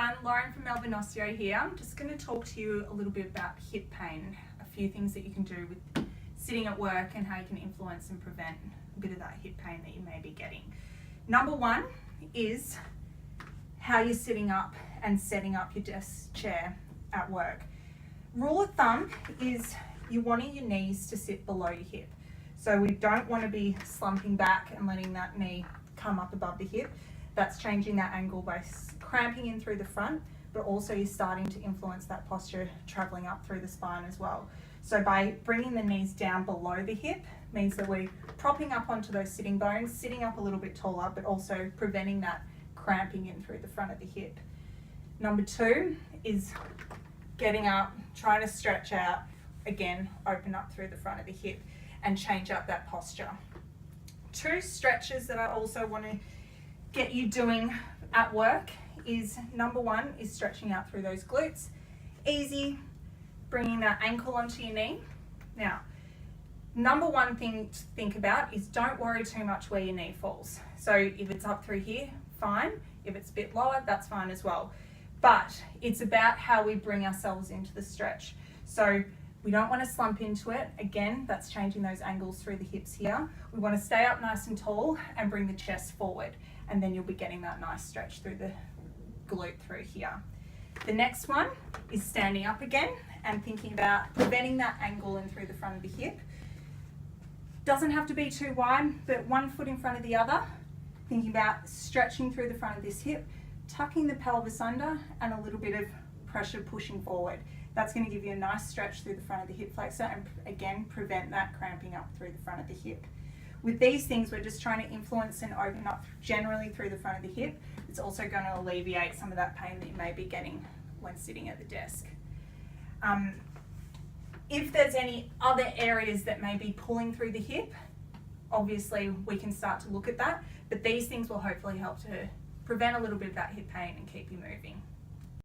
everyone, Lauren from Melbourne Osteo here. I'm just going to talk to you a little bit about hip pain, a few things that you can do with sitting at work and how you can influence and prevent a bit of that hip pain that you may be getting. Number one is how you're sitting up and setting up your desk chair at work. Rule of thumb is you're wanting your knees to sit below your hip. So we don't want to be slumping back and letting that knee come up above the hip. That's changing that angle by cramping in through the front, but also you're starting to influence that posture traveling up through the spine as well. So by bringing the knees down below the hip means that we're propping up onto those sitting bones, sitting up a little bit taller, but also preventing that cramping in through the front of the hip. Number two is getting up, trying to stretch out, again, open up through the front of the hip and change up that posture. Two stretches that I also want to get you doing at work is number one is stretching out through those glutes. Easy, bringing that ankle onto your knee. Now, number one thing to think about is don't worry too much where your knee falls. So if it's up through here, fine. If it's a bit lower, that's fine as well. But it's about how we bring ourselves into the stretch. So we don't want to slump into it. Again, that's changing those angles through the hips here. We want to stay up nice and tall and bring the chest forward. And then you'll be getting that nice stretch through the glute through here. The next one is standing up again and thinking about preventing that angle in through the front of the hip. Doesn't have to be too wide, but 1 foot in front of the other. Thinking about stretching through the front of this hip, tucking the pelvis under and a little bit of pressure pushing forward. That's going to give you a nice stretch through the front of the hip flexor and again prevent that cramping up through the front of the hip. With these things, we're just trying to influence and open up generally through the front of the hip. It's also going to alleviate some of that pain that you may be getting when sitting at the desk. If there's any other areas that may be pulling through the hip, obviously we can start to look at that, but these things will hopefully help to prevent a little bit of that hip pain and keep you moving.